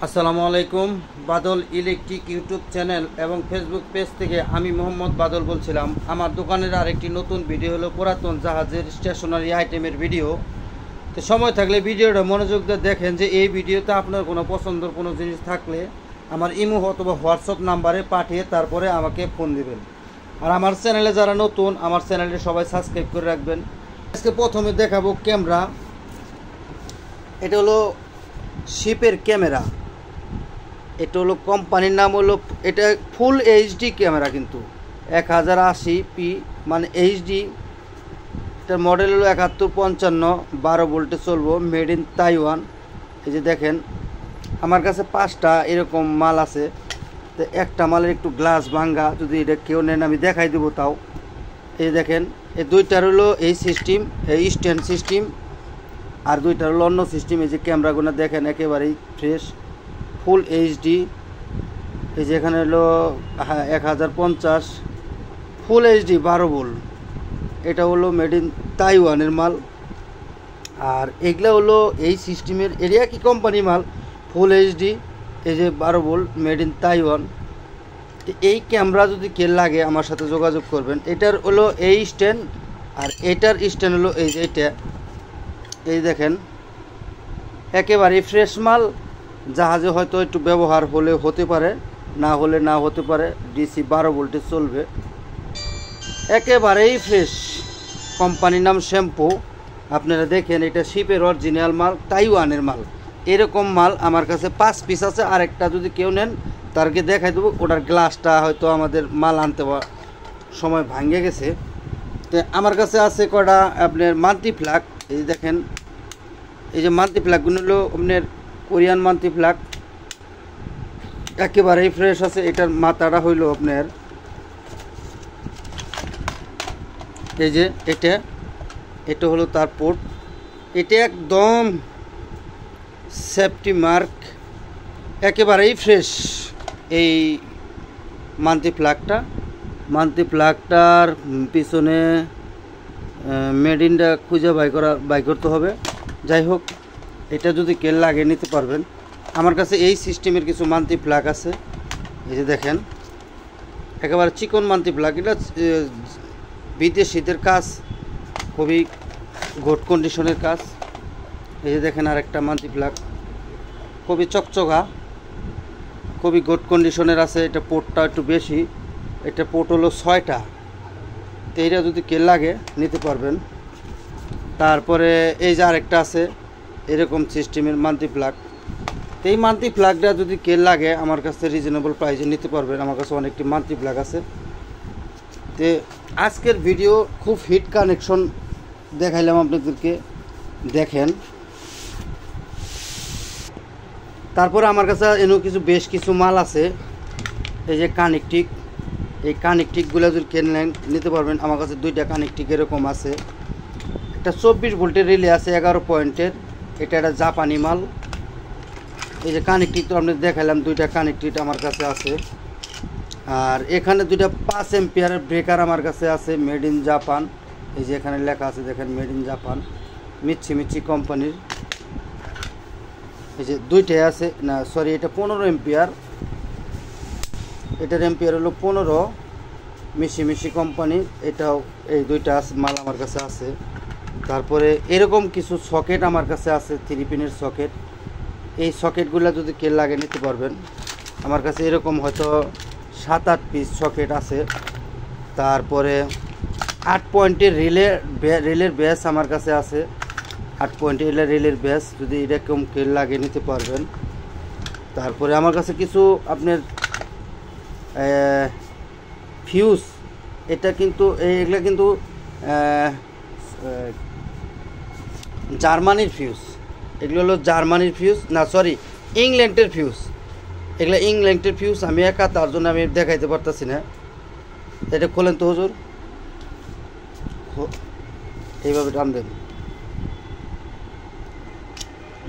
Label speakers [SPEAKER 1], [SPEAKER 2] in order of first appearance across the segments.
[SPEAKER 1] আসসালামু আলাইকুম। বাদল electric YouTube channel এবং ফেসবুক পেজ থেকে আমি মোহাম্মদ বাদল বলছিলাম। আমার দোকানের আরেকটি নতুন ভিডিও হলো পুরাতন জাহাজের স্টেশনারি আইটেমের ভিডিও। তো সময় থাকলে ভিডিওটা মনোযোগ দিয়ে দেখেন যে এই ভিডিওতে আপনার কোনো পছন্দের কোনো জিনিস থাকলে আমার ইমো অথবা হোয়াটসঅ্যাপ নাম্বারে পাঠিয়ে তারপরে আমাকে ফোন দিবেন। আর আমার চ্যানেলে যারা নতুন, আমার চ্যানেলটি সবাই সাবস্ক্রাইব করে রাখবেন। আজকে প্রথমে দেখাবো ক্যামেরা। এটা হলো শিপের ক্যামেরা। এটা হলো কোম্পানির নাম হলো, এটা ফুল এইচডি ক্যামেরা, কিন্তু 1080p মানে এইচডি। এটার মডেল হলো 7155, 12 ভোল্টে চলবো, মেড ইন তাইওয়ান। এই যে দেখেন আমার কাছে 5টা এরকম মাল আছে। তো একটা মালের একটু গ্লাস ভাঙ্গা, যদি এটা কেউ নেন আমি দেখাই দেবো তাও। এই দেখেন এই দুইটার হলো এই সিস্টেম, এই স্ট্যান্ড সিস্টেম, আর দুইটার হলো অন্য সিস্টেম। এই যে ক্যামেরাগুলো দেখেন একেবারেই ফ্রেশ, ফুল এইচডি। এই যে এখানে হলো 1050 ফুল এইচডি 12 ভোল্ট। এটা হলো মেড ইন তাইওয়ানের মাল। আর এগুলো হলো এই সিস্টেমের এরিয়া কি কোম্পানি মাল, ফুল এইচডি। এই যে 12 ভোল্ট মেড ইন তাইওয়ান। এই ক্যামেরা যদি কে লাগে আমার সাথে যোগাযোগ করবেন। এটার হলো এই স্ট্যান্ড, আর এটার স্ট্যান্ড হলো এই যে এটা। এই দেখেন একেবারেই ফ্রেশ মাল। জাহাজে হয়তো একটু ব্যবহার হলে হতে পারে, না হলে না হতে পারে। ডিসি 12 ভোল্টে চলবে, একেবারেই ফ্রেশ। কোম্পানির নাম শ্যাম্পু। আপনারা দেখেন এটা শিপের অরিজিনাল মাল, তাইওয়ানের মাল। এরকম মাল আমার কাছে 5 পিস আছে। আরেকটা যদি কেউ নেন তারকে দেখাই দেবো। ওটার গ্লাসটা হয়তো আমাদের মাল আনতে সময় ভাঙে গেছে। তো আমার কাছে আছে কটা আপনার মাল্টি ফ্ল্যাগ। এই দেখেন এই যে মাল্টি ফ্ল্যাগগুলো হলো আপনার কোরিয়ান মাল্টি ফ্ল্যাগ, একেবারেই ফ্রেশ আছে। এটার মাথাটা হইল আপনার এই যে এটা হলো তার পোর্ট। এটা একদম সেফটি মার্ক, একেবারেই ফ্রেশ এই মাল্টি ফ্ল্যাগটার পিছনে মেড ইনটা খুঁজে বাই করতে হবে। যাই হোক, এটা যদি কেল লাগে নিতে পারবেন। আমার কাছে এই সিস্টেমের কিছু মাল্টি ফ্ল্যাগ আছে। এই যে দেখেন একেবারে চিকন মাল্টি ফ্ল্যাগ। এটা বিদেশিদের কাজ, খুবই গুড কন্ডিশনের কাজ। এই যে দেখেন আরেকটা মাল্টি ফ্ল্যাগ, খুবই চকচকা, খুবই গুড কন্ডিশনের আছে। এটা পোর্টটা একটু বেশি, এটা পোর্ট হলো 6টা। তো এইটা যদি কেল লাগে নিতে পারবেন। তারপরে এই যে আরেকটা আছে এরকম সিস্টেমের মাল্টি ফ্ল্যাগ। তো এই মাল্টি ফ্ল্যাগটা যদি কেল লাগে আমার কাছে রিজনেবল প্রাইসে নিতে পারবেন। আমার কাছে অনেকটি মাল্টি ফ্ল্যাগ আছে। তো আজকের ভিডিও খুব হিট কানেকশন দেখাইলাম আপনাদেরকে, দেখেন। তারপরে আমার কাছে কিছু বেশ কিছু মাল আছে। এই যে কানেকটিক, এই কানেকটিকগুলো যদি কেনেন নিতে পারবেন। আমার কাছে 2টা কানেকটিক এরকম আছে। একটা 24 ভোল্টের রিলে আছে 11 পয়েন্টের। এটা একটা জাপানি মাল। এই যে কানেকটিক তো আপনাদের দেখালাম, 2টা কানেকটিক আমার কাছে আছে। আর এখানে 2টা 5 এম্পিয়ারের ব্রেকার আমার কাছে আছে, মেড ইন জাপান। এই যে এখানে লেখা আছে দেখেন মেড ইন জাপান, মিচ্ছি কোম্পানির। এই যে 2টাই আছে, না সরি এটা 15 এম্পিয়ার। এটার এম্পিয়ার হলো 15, মিশি কোম্পানির। এটাও এই 2টা মাল আমার কাছে আছে। তারপরে এরকম কিছু সকেট আমার কাছে আছে, 3 পিনের সকেট। এই সকেটগুলো যদি কেল লাগে নিতে পারবেন। আমার কাছে এরকম হয়তো 7-8 পিস সকেট আছে। তারপরে 8 পয়েন্টের রেলের ব্যাস আমার কাছে আছে, 8 পয়েন্টের রেলের ব্যাস যদি এরকম কেল লাগে নিতে পারবেন। তারপরে আমার কাছে কিছু আপনার ফিউজ, এটা কিন্তু এগুলা কিন্তু জার্মানির ফিউজ। এগুলো হলো জার্মানির ফিউজ, না সরি ইংল্যান্ডের ফিউজ। এগুলো ইংল্যান্ডের ফিউজ। আমি একা, তার জন্য আমি দেখাইতে পারতেছি না। এটা খোলেন তো হুজুর, এইভাবে টান দেন,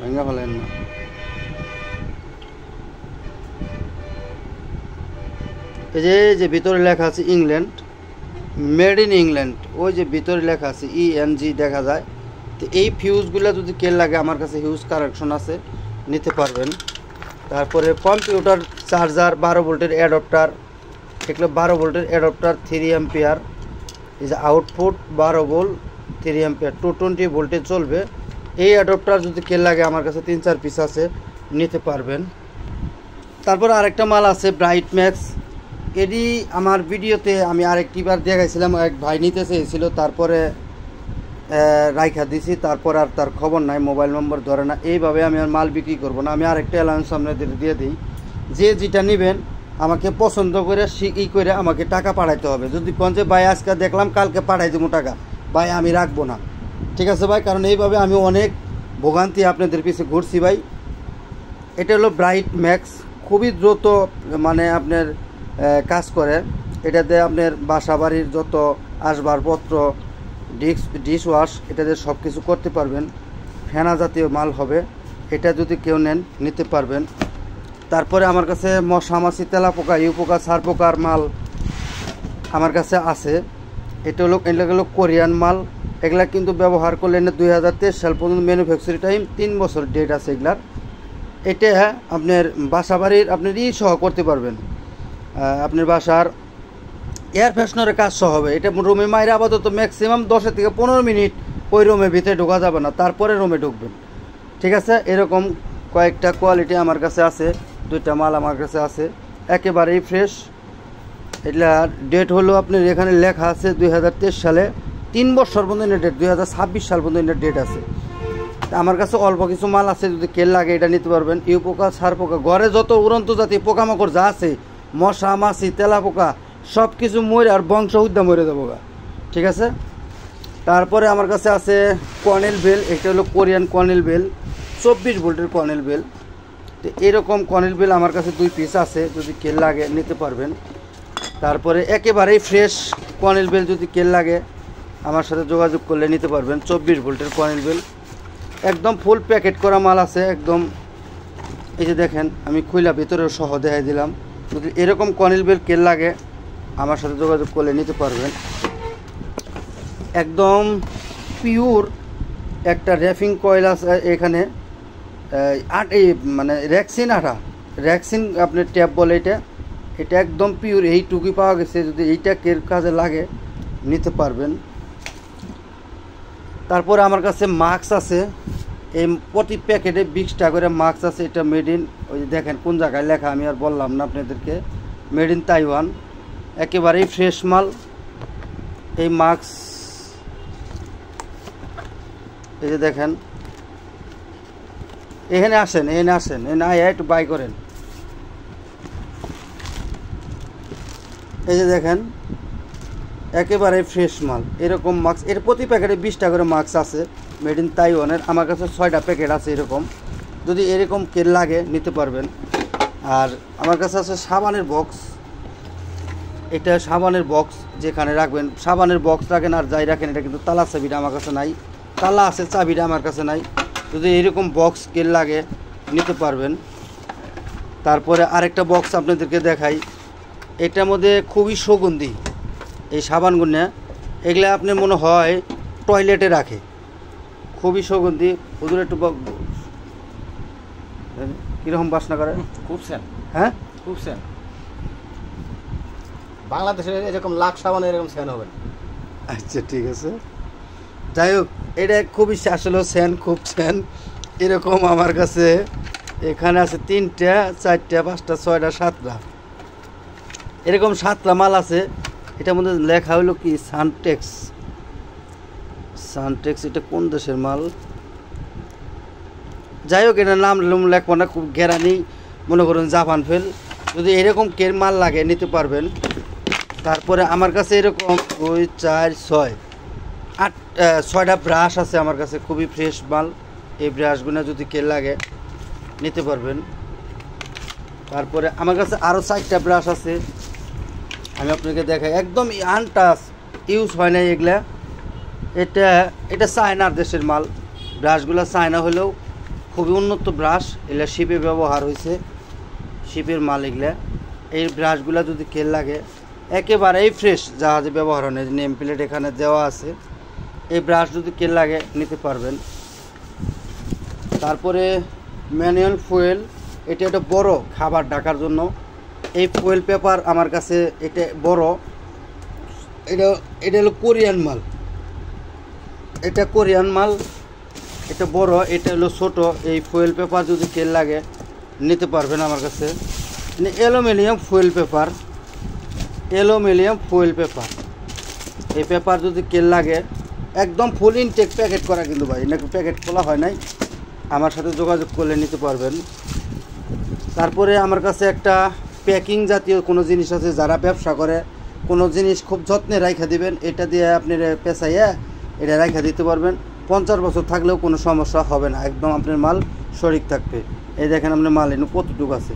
[SPEAKER 1] ভেঙে ফেলেন না। এই যে ভিতরে লেখা আছে ইংল্যান্ড, মেড ইন ইংল্যান্ড। ওই যে ভিতরে লেখা আছে ENG দেখা যায়। তো এই ফিউজগুলো যদি কেল লাগে আমার কাছে হিউজ কালেকশন আছে, নিতে পারবেন। তারপরে কম্পিউটার চার্জার 12 ভোল্টের অ্যাডাপ্টার, এগুলো 12 ভোল্টের অ্যাডাপ্টার 3 অ্যাম্পিয়ার। এই যে আউটপুট 12 ভোল্ট 3 অ্যাম্পিয়ার 220 ভোল্টে চলবে। এই অ্যাডাপ্টার যদি কেল লাগে আমার কাছে 3-4 পিস আছে, নিতে পারবেন। তারপর আরেকটা মাল আছে ব্রাইট ম্যাক্স। এটি আমার ভিডিওতে আমি আরেকটিবার দেখাইছিলাম, এক ভাই নিতে চেয়েছিল, তারপরে রাইখা দিছি, তারপর আর তার খবর নাই, মোবাইল নম্বর ধরে না। এইভাবে আমি আর মাল বিক্রি করব না। আমি আরেকটা অ্যালাউন্স আপনাদের দিয়ে দিই, যে যেটা নেবেন আমাকে পছন্দ করে করে আমাকে টাকা পাঠাইতে হবে। যদি কোন যে ভাই আজকে দেখলাম কালকে পাঠাই দেবো টাকা, ভাই আমি রাখবো না, ঠিক আছে ভাই? কারণ এইভাবে আমি অনেক ভোগান্তি আপনাদের পিছে ঘুরছি ভাই। এটা হলো ব্রাইট ম্যাক্স, খুবই দ্রুত মানে আপনার কাজ করে। এটাতে আপনার বাসা বাড়ির যত আসবাবপত্র, ডিশ ওয়াশ, এটাতে সব কিছু করতে পারবেন। ফেনা জাতীয় মাল হবে, এটা যদি কেউ নেন নিতে পারবেন। তারপরে আমার কাছে মশা মাছি, তেলা পোকা, ইউ পোকা, সার পোকার মাল আমার কাছে আছে। এটা হলো কোরিয়ান মাল। এগুলা কিন্তু ব্যবহার করলে 2023 সাল পর্যন্ত ম্যানুফ্যাকচারিং টাইম 3 বছর ডেট আছে এগুলার। এটা আপনার বাসা বাড়ির আপনার সহ করতে পারবেন, আপনার বাসার এয়ার ফ্রেশনারের কাজ সহ হবে। এটা রুমে মাইরে আপাতত ম্যাক্সিমাম 10 থেকে 15 মিনিট ওই রুমের ভিতরে ঢোকা যাবে না, তারপরে রুমে ঢুকবেন, ঠিক আছে? এরকম কয়েকটা কোয়ালিটি আমার কাছে আছে, 2টা মাল আমার কাছে আছে, একেবারেই ফ্রেশ। এটা ডেট হলো আপনার এখানে লেখা আছে 2023 সালে, 3 বছর পর্যন্ত ডেট, 2026 সাল পর্যন্ত ডেট আছে। আমার কাছে অল্প কিছু মাল আছে, যদি কেল লাগে এটা নিতে পারবেন। ইউ পোকা, সার পোকা, ঘরে যত উড়ন্ত জাতি পোকামাকড় যা আছে, মশা মাছি, তেলা পোকা, সব কিছু মরে আর বংশ উদ্যা মরে যাবো গা, ঠিক আছে? তারপরে আমার কাছে আছে কর্নেল বেল। এটা হলো কোরিয়ান কর্নেল বেল, 24 ভোল্টের কর্নেল বেল। তো এরকম কর্নেল বেল আমার কাছে 2 পিস আছে, যদি কেল লাগে নিতে পারবেন। তারপরে একেবারেই ফ্রেশ কর্নেল বেল যদি কেল লাগে আমার সাথে যোগাযোগ করলে নিতে পারবেন। 24 ভোল্টের কর্নেল বেল, একদম ফুল প্যাকেট করা মাল আছে একদম। এই যে দেখেন, আমি খুইলা ভিতরেও সহ দেখাই দিলাম। যদি এরকম কর্নেল বেল কেল লাগে আমার সাথে যোগাযোগ করলে নিতে পারবেন। একদম পিওর একটা র্যাপিং কয়েল আছে এখানে, মানে রেক্সিন আঠা, রেক্সিন আপনার ট্যাপ বলে এটা। এটা একদম পিওর, এইটুকুই পাওয়া গেছে। যদি এইটা কের কাজে লাগে নিতে পারবেন। তারপরে আমার কাছে মাস্ক আছে, এই প্রতি প্যাকেটে 20টা করে মাস্ক আছে। এটা মেড ইন, ওই যে দেখেন কোন জায়গায় লেখা আমি আর বললাম না আপনাদেরকে, মেড ইন তাইওয়ান, একেবারেই ফ্রেশ মাল। এই মাস্ক এই যে দেখেন, এখানে আসেন, এখানে একটু বাই করেন। এই যে দেখেন, একেবারে ফ্রেশ মাল। এরকম মাস্ক, এর প্রতি প্যাকেটে 20টা করে মাস্ক আছে, মেড ইন তাইওয়ানের। আমার কাছে 6টা প্যাকেট আছে এরকম, যদি এরকম কেল লাগে নিতে পারবেন। আর আমার কাছে আছে সাবানের বক্স। এটা সাবানের বক্স, যেখানে রাখবেন সাবানের বক্স রাখেন আর যাই রাখেন, এটা কিন্তু তালা চাবিটা আমার কাছে নাই, তালা আছে, চাবিটা আমার কাছে নাই। যদি এরকম বক্স কেল লাগে নিতে পারবেন। তারপরে আরেকটা বক্স আপনাদেরকে দেখাই, এটার মধ্যে খুবই সুগন্ধি এই সাবানগুলো। এগুলা আপনি মনে হয় টয়লেটে রাখে, খুবই সুগন্ধি। ওদের একটু কীরকম বাসনা করে,
[SPEAKER 2] খুব সেন,
[SPEAKER 1] হ্যাঁ
[SPEAKER 2] খুব সেন। বাংলাদেশের এরকম লাখ সাবান এরকম সেন হবে।
[SPEAKER 1] আচ্ছা ঠিক আছে, যাই হোক, এটা খুবই আসলে সেন, খুব সেন। এরকম আমার কাছে এখানে আছে 3টা, 4টা, 5টা, 6টা, 7টা, এরকম 7টা মাল আছে। এটার মধ্যে লেখা হলো কি সানটেক্স। এটা কোন দেশের মাল? যাই হোক, এটার নাম লেখবো না, খুব ঘেরানি, মনে করুন জাপান ফেল। যদি এরকম কের মাল লাগে নিতে পারবেন। তারপরে আমার কাছে এরকম 2, 4, 6, 8, 6টা ব্রাশ আছে আমার কাছে, খুবই ফ্রেশ মাল। এই ব্রাশগুলো যদি কেল লাগে নিতে পারবেন। তারপরে আমার কাছে আরও 4টা ব্রাশ আছে, আমি আপনাকে দেখাই, একদম আনটাচ, ইউজ হয় না এগুলা। এটা চায়নার দেশের মাল। ব্রাশগুলো চায়না হলেও খুবই উন্নত ব্রাশ, এগুলা শিপে ব্যবহার হয়েছে, শিপের মাল এগুলা। এই ব্রাশগুলো যদি কেল লাগে একেবারেই ফ্রেশ, জাহাজে ব্যবহার হয় না, নেম প্লেট এখানে দেওয়া আছে। এই ব্রাশ যদি কেল লাগে নিতে পারবেন। তারপরে ম্যানুয়াল ফুয়েল, এটা একটা বড় খাবার ঢাকার জন্য। এই ফয়েল পেপার আমার কাছে এটা বড়, এটা হলো কোরিয়ান মাল, এটা কোরিয়ান মাল, এটা বড়, এটা হলো ছোট। এই ফয়েল পেপার যদি তেল লাগে নিতে পারবেন আমার কাছে। Aluminium foil paper, aluminium foil paper, এই পেপার যদি কেল লাগে একদম ফুল ইনটেক প্যাকেট করা, কিন্তু ভাই নাকি প্যাকেট খোলা হয় নাই, আমার সাথে যোগাযোগ করলে নিতে পারবেন। তারপরে আমার কাছে একটা প্যাকিং জাতীয় কোনো জিনিস আছে, যারা ব্যবসা করে কোনো জিনিস খুব যত্নে রাইখা দিবেন, এটা দিয়ে আপনি পেঁচাইয়া এটা রাইখা দিতে পারবেন। 50 বছর থাকলেও কোনো সমস্যা হবে না, একদম আপনার মাল সঠিক থাকবে। এই দেখেন আপনার মাল এনে কতটুকু আছে,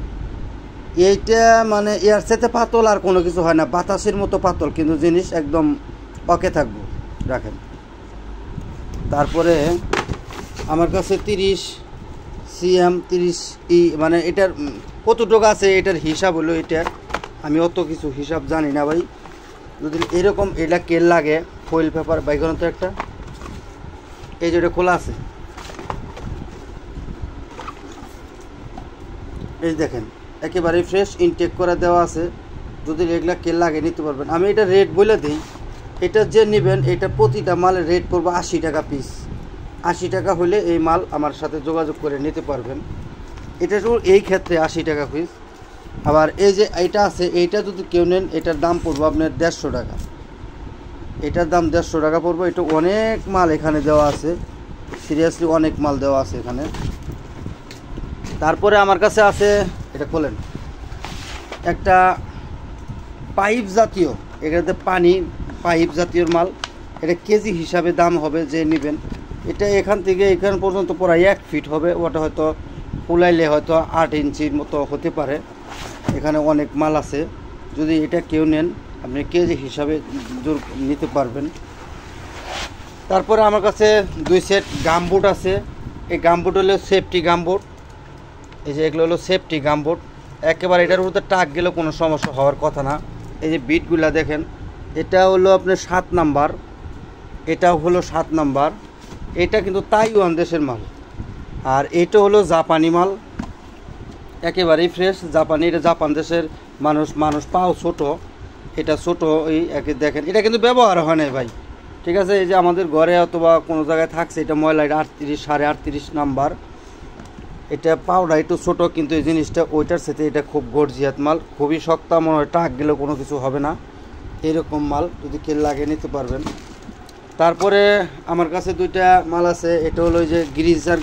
[SPEAKER 1] এইটা মানে এর সাথে পাতল আর কোনো কিছু হয় না, বাতাসের মতো পাতল, কিন্তু জিনিস একদম ওকে থাকবো, রাখেন। তারপরে আমার কাছে 30 CM 30 মানে এটার কতটুকু আছে এটার হিসাব হলো, এটা আমি অত কিছু হিসাব জানি না ভাই। যদি এরকম এটা কেল লাগে ফয়েল পেপার বাইকন তো একটা, এই যে এটা খোলা আছে, এই দেখেন একেবারে ফ্রেশ ইনটেক করে দেওয়া আছে। যদি এগুলা কেল লাগে নিতে পারবেন। আমি এটা রেট বলে দিই, এটা যে নেবেন এটা প্রতিটা মালের রেট পড়বে 80 টাকা পিস। 80 টাকা হলে এই মাল আমার সাথে যোগাযোগ করে নিতে পারবেন। এটা এই ক্ষেত্রে 80 টাকা পিস। আবার এই যে এইটা আছে, এইটা যদি কেউ নেন এটার দাম পড়বে আপনার 150 টাকা, এটার দাম 150 টাকা পড়বে। এটা অনেক মাল এখানে দেওয়া আছে, সিরিয়াসলি অনেক মাল দেওয়া আছে এখানে। তারপরে আমার কাছে আছে, এটা খোলেন, একটা পাইপ জাতীয়, এটাতে পানি পাইপ জাতীয় মাল, এটা কেজি হিসাবে দাম হবে যে নেবেন। এটা এখান থেকে এখান পর্যন্ত প্রায় 1 ফিট হবে, ওটা হয়তো ফুলাইলে হয়তো 8 ইঞ্চির মতো হতে পারে। এখানে অনেক মাল আছে, যদি এটা কেউ নেন আপনি কেজি হিসাবে নিতে পারবেন। তারপরে আমার কাছে 2 সেট গামবুট আছে। এই গামবুট হলো সেফটি গামবুট, এই যে এগুলো হলো সেফটি গামবুট, একেবারে এটার উপরে টাক গেলেও কোনো সমস্যা হওয়ার কথা না। এই যে বিটগুলা দেখেন, এটা হলো আপনার 7 নাম্বার, এটা হলো 7 নাম্বার। এটা কিন্তু তাইওয়ান দেশের মাল, আর এটা হলো জাপানি মাল, একেবারেই ফ্রেশ জাপানি। এটা জাপান দেশের মানুষ পাও ছোট, এটা ছোট, এই একে দেখেন এটা কিন্তু ব্যবহার হয় না ভাই, ঠিক আছে। এই যে আমাদের ঘরে অথবা কোনো জায়গায় থাকছে, এটা ময়লা, এটা 38 38.5 নাম্বার। এটা পাউডার একটু ছোটো, কিন্তু এই জিনিসটা ওইটার সাথে এটা খুব গর্জিয়াত মাল, খুবই শক্ত, মনে হয় টাক গেলেও কোনো কিছু হবে না। এরকম মাল যদি কেউ লাগে নিতে পারবেন। তারপরে আমার কাছে 2টা মাল আছে, এটা হলো যে গ্রিজার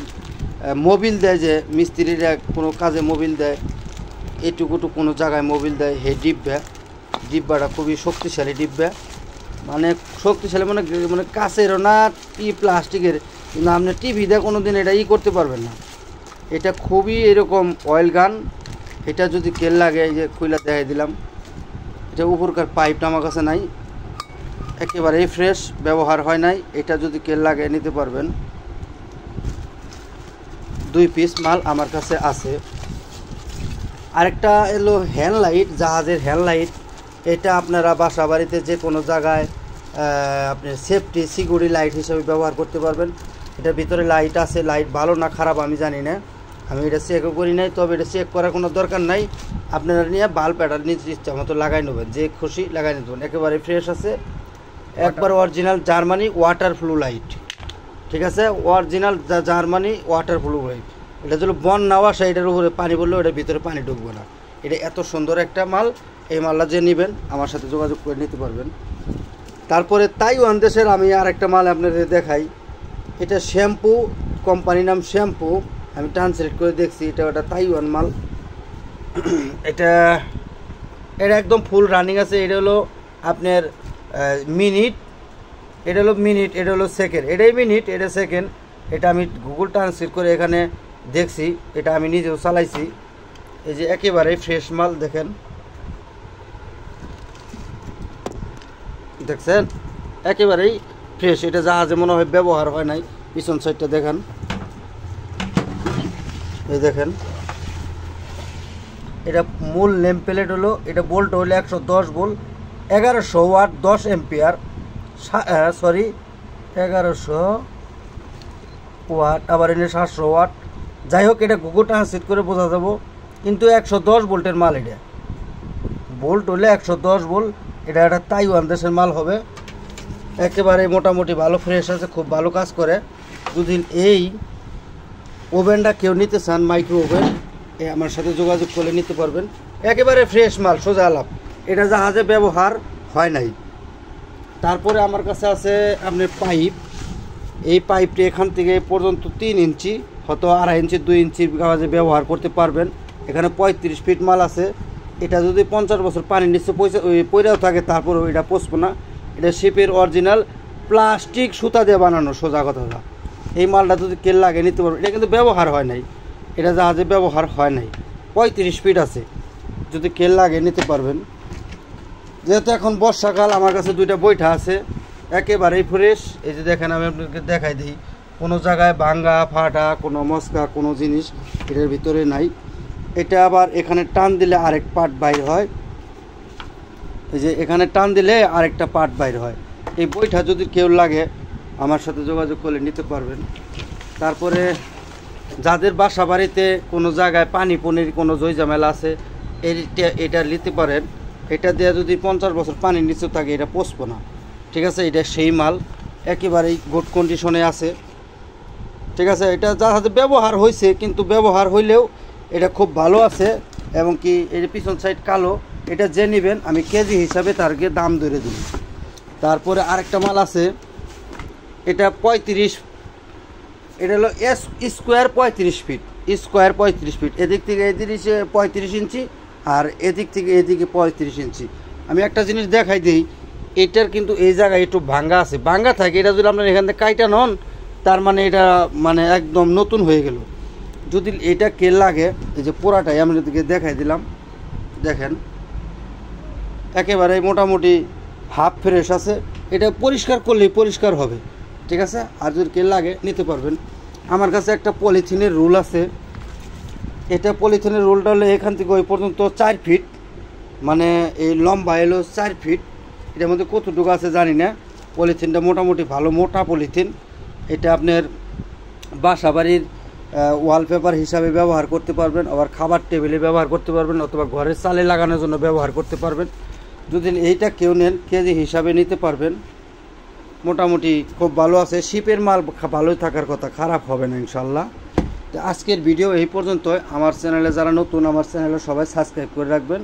[SPEAKER 1] মোবিল দেয়, যে মিস্ত্রিরা কোনো কাজে মোবিল দেয়, এটুকু কোনো জায়গায় মোবিল দেয়, হে ডিব্বাটা খুবই শক্তিশালী ডিব্বা, মানে শক্তিশালী মানে কাচেরও না, প্লাস্টিকের, কিন্তু আপনি টিভি দিয়ে কোনো দিন এটা করতে পারবেন না। এটা খুবই এরকম অয়েল গান, এটা যদি কেল লাগে, এই যে খুইলা দেখাই দিলাম, এটা উপরকার পাইপটা আমার কাছে নাই, একেবারেই ফ্রেশ, ব্যবহার হয় নাই। এটা যদি কেল লাগে নিতে পারবেন। 2 পিস মাল আমার কাছে আছে। আরেকটা এলো হ্যান্ড লাইট, জাহাজের হ্যান্ড লাইট। এটা আপনারা বাসা বাড়িতে যে কোনো জায়গায় আপনি সেফটি সিকিউরিটি লাইট হিসেবে ব্যবহার করতে পারবেন। এটার ভিতরে লাইট আছে, লাইট ভালো না খারাপ আমি জানি না, আমি এটা চেকও করি নাই, তবে এটা চেক করার কোনো দরকার নাই। আপনারা নিয়ে বাল্ব এটা নিজ ইচ্ছা মতো লাগাই নেবেন, যে খুশি লাগাই নেবেন, একেবারে ফ্রেশ আছে, একবার original Germany water flu light, ঠিক আছে, original Germany water flu light. এটা যদি বন্যা আসে, এটার উপরে পানি পড়লেও এটার ভিতরে পানি ঢুকবে না। এটা এত সুন্দর একটা মাল, এই মালটা যে নেবেন আমার সাথে যোগাযোগ করে নিতে পারবেন। তারপরে তাইওয়ান দেশের আমি আর একটা মাল আপনাদের দেখাই, এটা শ্যাম্পু, কোম্পানির নাম শ্যাম্পু, আমি ট্রান্সলেট করে দেখছি, এটা ওটা তাইওয়ান মাল। এটা একদম ফুল রানিং আছে। এটা হলো আপনার মিনিট, এটা হলো মিনিট, এটা হলো সেকেন্ড, এটাই মিনিট, এটা সেকেন্ড। এটা আমি গুগল ট্রান্সলেট করে এখানে দেখছি, এটা আমি নিজেও চালাইছি। এই যে একেবারে ফ্রেশ মাল দেখেন, দেখছেন একেবারেই ফ্রেশ। এটা জাহাজে মনে হয় ব্যবহার হয় নাই, পিছন সাইডটা দেখেন, এই দেখেন। এটা মূল নেম প্লেট হলো, এটা বোল্ট হলো 110 volt, 1100 watt, 10 ampere, sorry 1100 watt, আবার এনে 700 ওয়াট। যাই হোক, এটা গুগল ট্রান্সলেট করে বোঝা যাব। কিন্তু 110 ভোল্টের মাল। এটা ভোল্ট হলে 110 ভোল্ট। এটা একটা তাইওয়ান দেশের মাল হবে, একেবারে মোটামুটি ভালো ফ্রেশ আছে, খুব ভালো কাজ করে। যদি এই ওভেনটা কেউ নিতে চান, মাইক্রো ওভেন, আমার সাথে যোগাযোগ করে নিতে পারবেন। একেবারে ফ্রেশ মাল, সোজা আলাপ। এটা জাহাজে ব্যবহার হয় নাই। তারপরে আমার কাছে আছে আপনার পাইপ। এই পাইপটি এখান থেকে পর্যন্ত 3 ইঞ্চি, হয়তো 2.5 ইঞ্চি 2 ইঞ্চির কাজে ব্যবহার করতে পারবেন। এখানে 35 ফিট মাল আছে। এটা যদি 50 বছর পানির নিচে পয়রাও থাকে তারপরেও এটা পচবে না। এটা শিপের অরিজিনাল প্লাস্টিক সুতা দিয়ে বানানো, সোজা কথা। এই মালটা যদি কেল লাগে নিতে পারবেন। এটা কিন্তু ব্যবহার হয় নাই, এটা জাহাজে ব্যবহার হয় নাই। 35 ফিট আছে, যদি কেল লাগে নিতে পারবেন। যেহেতু এখন বর্ষাকাল, আমার কাছে 2টা বৈঠা আছে, একেবারেই ফ্রেশ। এই যে দেখেন, আমি আপনাকে দেখাই দিই, কোনো জায়গায় ভাঙ্গা ফাটা কোনো মস্কা কোনো জিনিস এটার ভিতরে নাই। এটা আবার এখানে টান দিলে আরেক পার্ট বাইর হয়। এই যে এখানে টান দিলে আরেকটা পার্ট বাইর হয়। এই বইটা যদি কেউ লাগে আমার সাথে যোগাযোগ করলে নিতে পারবেন। তারপরে যাদের বাসা বাড়িতে কোনো জায়গায় পানি পনির কোনো ঝামেলা আছে, এটা নিতে পারেন। এটা দিয়ে যদি 50 বছর পানির নিচে থাকে এটা পচবে না, ঠিক আছে। এটা সেই মাল, একেবারেই গুড কন্ডিশনে আছে, ঠিক আছে। এটা জাহাজে ব্যবহার হয়েছে, কিন্তু ব্যবহার হইলেও এটা খুব ভালো আছে। এবং কি এই যে পিছন সাইড কালো, এটা যে নেবেন আমি কেজি হিসাবে তারকে দাম ধরে দিই। তারপরে আরেকটা মাল আছে, এটা 35, এটা হলো স্কোয়ার 35 ফিট, স্কোয়ার 35 ফিট। এদিক থেকে এদিকে 35 ইঞ্চি, আর এদিক থেকে এদিকে 35 ইঞ্চি। আমি একটা জিনিস দেখাই দিই, এটার কিন্তু এই জায়গায় একটু ভাঙ্গা আছে, ভাঙ্গা থাকে। এটা যদি আপনার এখান থেকে কাইটা নন, তার মানে এটা মানে একদম নতুন হয়ে গেল। যদি এটা কেল লাগে, এই যে পোড়াটাই আমি এদিকে দেখাই দিলাম, দেখেন একেবারে মোটামুটি হাফ ফ্রেশ আছে। এটা পরিষ্কার করলেই পরিষ্কার হবে, ঠিক আছে। আর যদি কেল লাগে নিতে পারবেন। আমার কাছে একটা পলিথিনের রুল আছে। এটা পলিথিনের রোলটা হলো এখান থেকে ওই পর্যন্ত 4 ফিট, মানে এই লম্বা এলো 4 ফিট। এটার মধ্যে কতটুকু আছে জানি না। পলিথিনটা মোটামুটি ভালো মোটা পলিথিন। এটা আপনার বাসা বাড়ির ওয়ালপেপার হিসাবে ব্যবহার করতে পারবেন, আবার খাবার টেবিলে ব্যবহার করতে পারবেন, অথবা ঘরের চালে লাগানোর জন্য ব্যবহার করতে পারবেন। যদি এইটা কেউ নেন কেজি হিসাবে নিতে পারবেন। মোটামুটি খুব ভালো আছে, শিপের মাল ভালোই থাকার কথা, খারাপ হবে না ইনশাল্লাহ। তো আজকের ভিডিও এই পর্যন্ত। আমার চ্যানেলে যারা নতুন, আমার চ্যানেলে সবাই সাবস্ক্রাইব করে রাখবেন।